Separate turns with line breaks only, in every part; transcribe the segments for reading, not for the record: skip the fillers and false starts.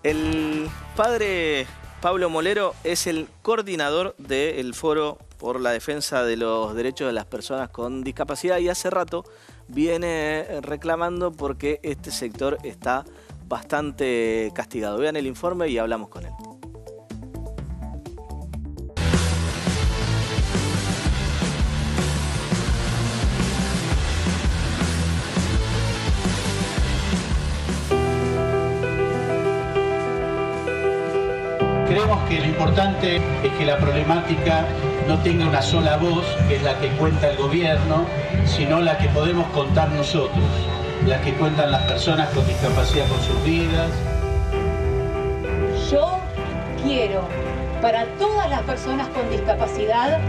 El padre Pablo Molero es el coordinador del Foro por la Defensa de los Derechos de las Personas con Discapacidad y hace rato viene reclamando porque este sector está bastante castigado. Vean el informe y hablamos con él.
Creemos que lo importante es que la problemática no tenga una sola voz, que es la que cuenta el gobierno, sino la que podemos contar nosotros, la que cuentan las personas con discapacidad con sus vidas.
Yo quiero para todas las personas con discapacidad,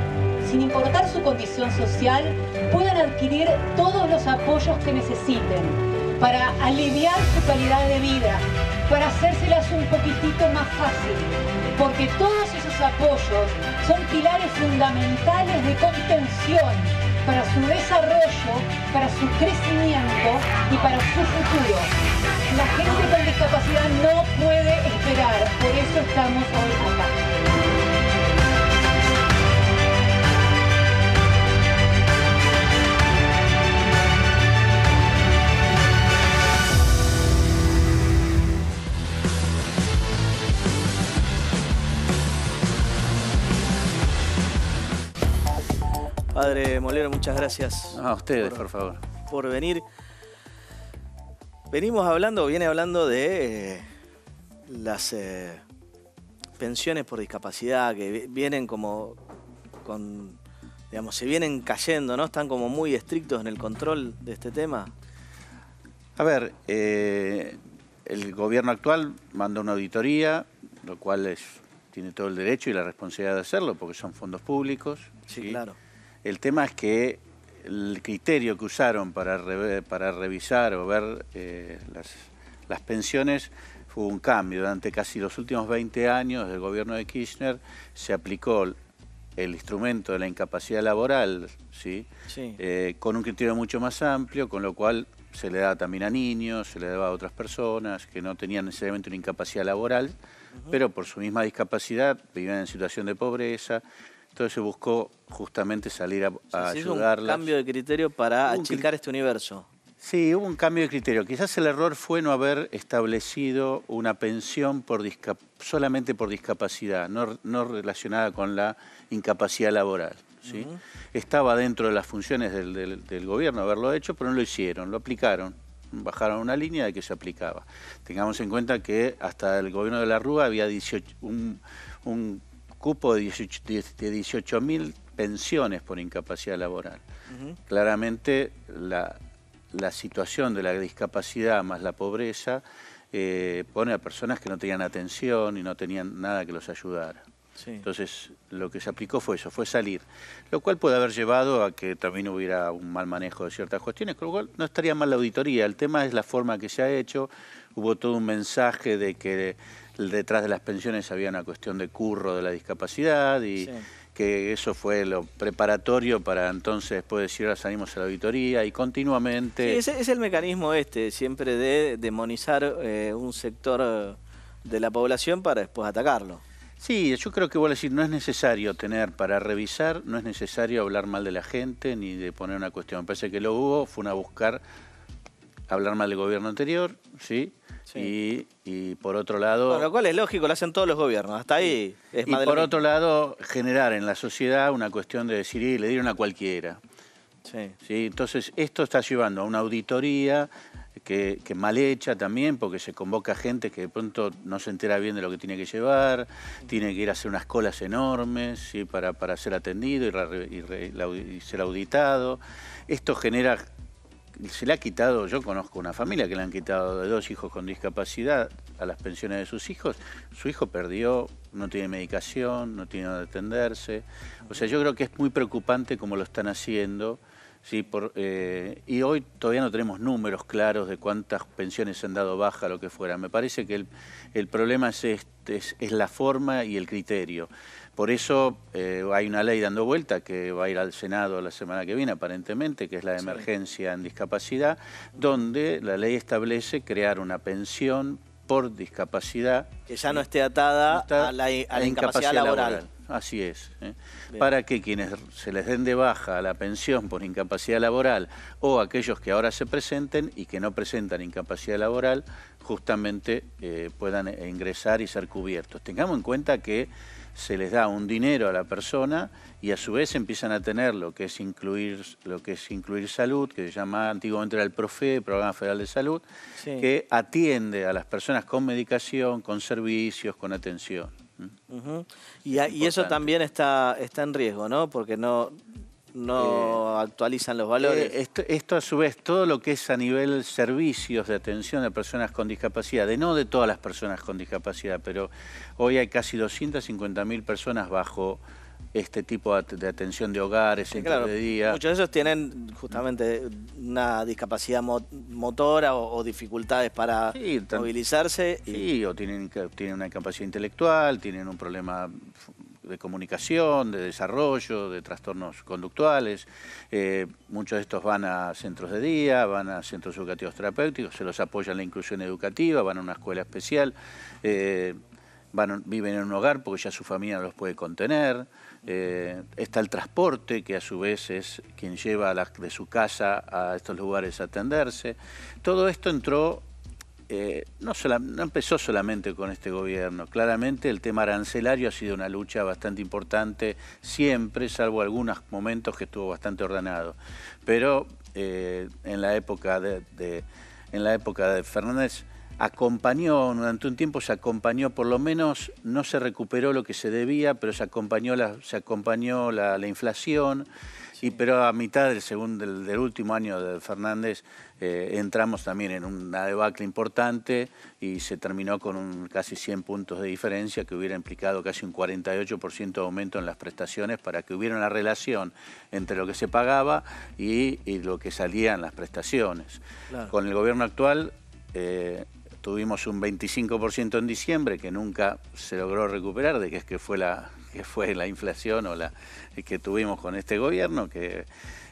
sin importar su condición social, puedan adquirir todos los apoyos que necesiten para aliviar su calidad de vida, para hacérselas un poquitito más fácil, porque todos esos apoyos son pilares fundamentales de contención para su desarrollo, para su crecimiento y para su futuro. La gente con discapacidad no puede esperar, por eso estamos hoy acá.
Padre Molero, muchas gracias.
A ustedes, por favor.
Por venir. Viene hablando de las pensiones por discapacidad que vienen se vienen cayendo, ¿no? Están como muy estrictos en el control de este tema.
A ver, el gobierno actual mandó una auditoría, lo cual tiene todo el derecho y la responsabilidad de hacerlo, porque son fondos públicos.
Sí, claro.
El tema es que el criterio que usaron para revisar o ver las pensiones fue un cambio. Durante casi los últimos 20 años del gobierno de Kirchner se aplicó el instrumento de la incapacidad laboral, ¿sí?
Sí.
Con un criterio mucho más amplio, con lo cual se le daba también a niños, se le daba a otras personas que no tenían necesariamente una incapacidad laboral, pero por su misma discapacidad vivían en situación de pobreza. Entonces se buscó justamente salir a ayudarlas.
Un cambio de criterio para achicar este universo.
Sí, hubo un cambio de criterio. Quizás el error fue no haber establecido una pensión solamente por discapacidad, no relacionada con la incapacidad laboral, ¿sí? Estaba dentro de las funciones del gobierno haberlo hecho, pero no lo hicieron, lo aplicaron. Bajaron una línea de que se aplicaba. Tengamos en cuenta que hasta el gobierno de la Rúa había un cupo de 18.000 pensiones por incapacidad laboral. Claramente la situación de la discapacidad más la pobreza pone a personas que no tenían atención y no tenían nada que los ayudara. Sí. Entonces lo que se aplicó fue eso, fue salir. Lo cual puede haber llevado a que también hubiera un mal manejo de ciertas cuestiones, con lo cual no estaría mal la auditoría. El tema es la forma que se ha hecho. Hubo todo un mensaje de que detrás de las pensiones había una cuestión de curro de la discapacidad y que eso fue lo preparatorio para entonces después decir ahora salimos a la auditoría y continuamente...
Sí, ese es el mecanismo siempre de demonizar un sector de la población para después atacarlo.
Sí, yo creo que voy a decir, no es necesario para revisar, no es necesario hablar mal de la gente ni de poner una cuestión. Me parece que lo hubo, fue a buscar hablar mal del gobierno anterior, ¿sí? Sí. Y por otro lado...
Bueno, lo cual es lógico, lo hacen todos los gobiernos, hasta ahí es más de lo mismo.
Y por otro lado, generar en la sociedad una cuestión de decir, le dieron a cualquiera. Sí. Entonces, esto está llevando a una auditoría que mal hecha también, porque se convoca gente que de pronto no se entera bien de lo que tiene que llevar, tiene que ir a hacer unas colas enormes, ¿sí? para ser atendido y ser auditado. Esto genera... Se le ha quitado, yo conozco una familia que le han quitado de 2 hijos con discapacidad a las pensiones de sus hijos. Su hijo perdió, no tiene medicación, no tiene dónde atenderse. O sea, yo creo que es muy preocupante como lo están haciendo. Sí, y hoy todavía no tenemos números claros de cuántas pensiones se han dado baja, lo que fuera. Me parece que el problema es la forma y el criterio. Por eso hay una ley dando vuelta que va a ir al Senado la semana que viene, aparentemente, que es la de emergencia en discapacidad, donde la ley establece crear una pensión por discapacidad.
Que ya no esté atada a la incapacidad laboral.
Así es. Para que quienes se les den de baja la pensión por incapacidad laboral o aquellos que ahora se presenten y que no presentan incapacidad laboral, justamente puedan ingresar y ser cubiertos. Tengamos en cuenta que se les da un dinero a la persona y a su vez empiezan a tener lo que es incluir salud, que se llama antiguamente era el PROFE, Programa Federal de Salud, sí, que atiende a las personas con medicación, con servicios, con atención.
Y eso también está en riesgo, ¿no? Porque no actualizan los valores.
Esto a su vez, todo lo que es a nivel servicios de atención a personas con discapacidad, no de todas las personas con discapacidad, pero hoy hay casi 250.000 personas bajo este tipo de atención de hogares,
sí, claro,
de día.
Muchos de esos tienen justamente una discapacidad motora o dificultades para movilizarse.
Sí, o tienen una incapacidad intelectual, tienen un problema de comunicación, de desarrollo, de trastornos conductuales. Muchos de estos van a centros de día, van a centros educativos terapéuticos, se los apoya en la inclusión educativa, van a una escuela especial, viven en un hogar porque ya su familia no los puede contener. Está el transporte, que a su vez es quien lleva de su casa a estos lugares a atenderse. Todo esto entró, no empezó solamente con este gobierno. Claramente el tema arancelario ha sido una lucha bastante importante siempre, salvo algunos momentos que estuvo bastante ordenado. Pero en la época de Fernández acompañó, durante un tiempo se acompañó, por lo menos no se recuperó lo que se debía, pero se acompañó la inflación, sí. Pero a mitad del último año de Fernández entramos también en una debacle importante y se terminó con casi 100 puntos de diferencia que hubiera implicado casi un 48% de aumento en las prestaciones para que hubiera una relación entre lo que se pagaba y lo que salía en las prestaciones. Claro. Con el gobierno actual tuvimos un 25% en diciembre que nunca se logró recuperar, que fue la inflación o que tuvimos con este gobierno,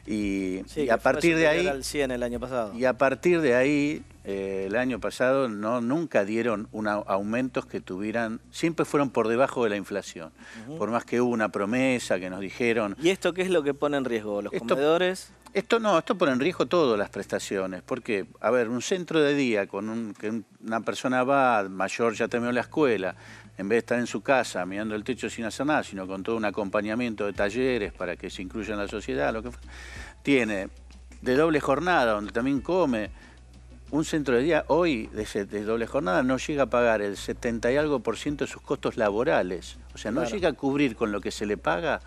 y a partir de ahí
al 100 el año pasado.
Y a partir de ahí el año pasado nunca dieron aumentos que siempre fueron por debajo de la inflación. Por más que hubo una promesa que nos dijeron.
¿Y esto qué es lo que pone en riesgo? ¿Los comedores?
Esto pone en riesgo todas las prestaciones, porque, a ver, un centro de día que una persona va mayor, ya terminó la escuela, en vez de estar en su casa mirando el techo sin hacer nada, sino con todo un acompañamiento de talleres para que se incluya en la sociedad, tiene de doble jornada, donde también come. Un centro de día hoy de doble jornada no llega a pagar el 70 y algo % de sus costos laborales, o sea, no llega a cubrir con lo que se le paga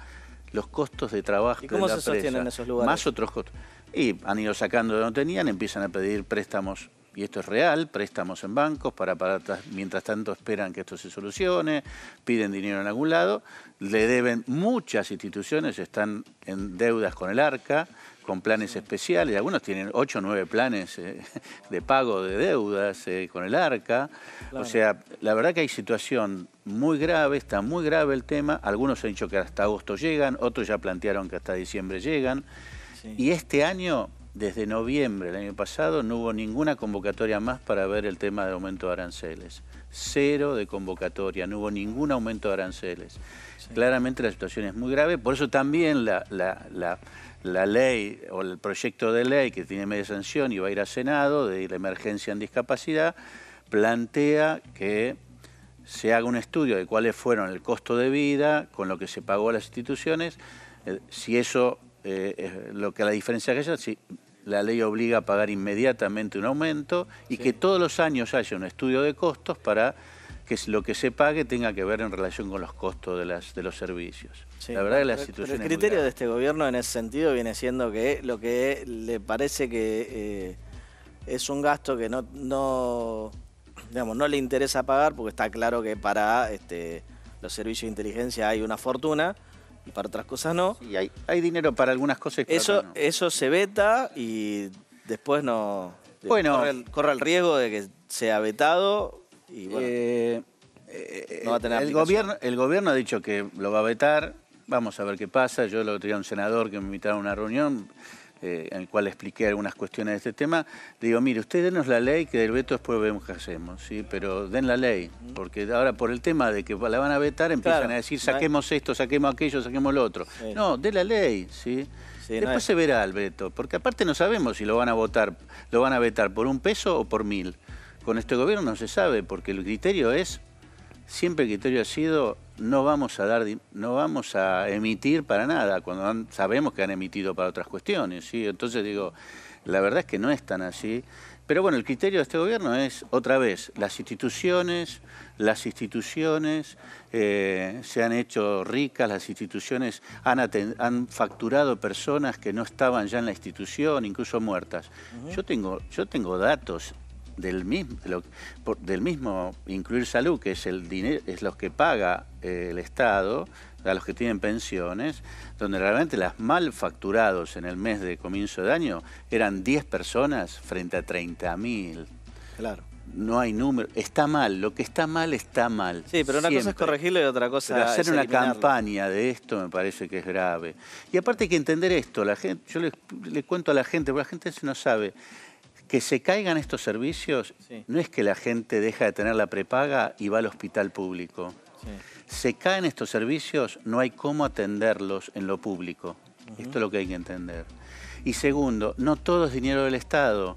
los costos de trabajo.
¿Y cómo se sostienen esos lugares?
Más otros costos. Y han ido sacando de donde tenían, empiezan a pedir préstamos, y esto es real, préstamos en bancos para mientras tanto esperan que esto se solucione, piden dinero en algún lado, le deben, muchas instituciones están en deudas con el ARCA, con planes especiales, algunos tienen 8 o 9 planes de pago de deudas con el ARCA. Claro. O sea, la verdad que hay situación muy grave, está muy grave el tema. Algunos han dicho que hasta agosto llegan, otros ya plantearon que hasta diciembre llegan. Sí. Y este año, desde noviembre del año pasado, no hubo ninguna convocatoria más para ver el tema de aumento de aranceles. 0 de convocatoria, no hubo ningún aumento de aranceles. Sí. Claramente la situación es muy grave, por eso también la ley o el proyecto de ley que tiene media sanción y va a ir a Senado de la emergencia en discapacidad, plantea que se haga un estudio de cuáles fueron el costo de vida con lo que se pagó a las instituciones, si eso, lo que la diferencia que haya, si la ley obliga a pagar inmediatamente un aumento y que todos los años haya un estudio de costos para que lo que se pague tenga que ver en relación con los costos de los servicios. Sí, la verdad que la situación
el criterio de este gobierno en ese sentido viene siendo que lo que le parece que es un gasto que no le interesa pagar, porque está claro que para los servicios de inteligencia hay una fortuna y para otras cosas no.
Sí, hay dinero para algunas cosas y para otras no.
Eso se veta y después corre el riesgo de que sea vetado. Y bueno, no va a tener
el gobierno ha dicho que lo va a vetar, vamos a ver qué pasa. Yo lo tenía un senador que me invitaron a una reunión, en el cual expliqué algunas cuestiones de este tema, le digo, mire, usted denos la ley, que del veto después vemos qué hacemos, ¿sí? Pero den la ley, porque ahora por el tema de que la van a vetar, empiezan a decir, saquemos esto, saquemos aquello, saquemos lo otro. Sí. No, dé la ley, ¿sí? Sí, después se verá el veto, porque aparte no sabemos si lo van a vetar por 1 peso o por 1000. Con este gobierno no se sabe, porque el criterio es, siempre el criterio ha sido, no vamos a emitir para nada, cuando sabemos que han emitido para otras cuestiones, ¿sí? Entonces digo, la verdad es que no es tan así. Pero bueno, el criterio de este gobierno es, otra vez, las instituciones se han hecho ricas, las instituciones han facturado personas que no estaban ya en la institución, incluso muertas. Yo tengo datos del mismo Incluir Salud, que es el dinero, es los que paga el Estado a los que tienen pensiones, donde realmente las mal facturados en el mes de comienzo de año eran 10 personas frente a 30.000. Claro. No hay número, está mal, lo que está mal está mal.
Sí, pero una cosa es corregirlo y otra cosa
pero hacer
es
una campaña de esto me parece que es grave. Y aparte hay que entender esto, la gente, yo le cuento a la gente, porque la gente no sabe, que se caigan estos servicios, sí, no es que la gente deja de tener la prepaga y va al hospital público. Sí. Se caen estos servicios, no hay cómo atenderlos en lo público. Esto es lo que hay que entender. Y segundo, no todo es dinero del Estado.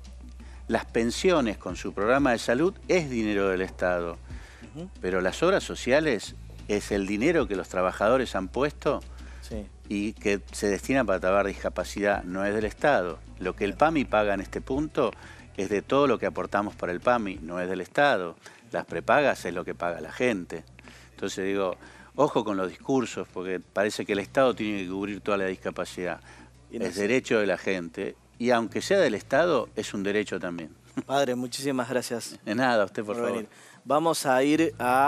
Las pensiones con su programa de salud es dinero del Estado. Pero las obras sociales es el dinero que los trabajadores han puesto, sí, y que se destina para tratar discapacidad, no es del Estado. Lo que el PAMI paga en este punto es de todo lo que aportamos para el PAMI, no es del Estado. Las prepagas es lo que paga la gente. Entonces digo, ojo con los discursos, porque parece que el Estado tiene que cubrir toda la discapacidad. Es derecho de la gente, y aunque sea del Estado, es un derecho también.
Padre, muchísimas gracias.
De nada, a usted por favor.
Vamos a ir a...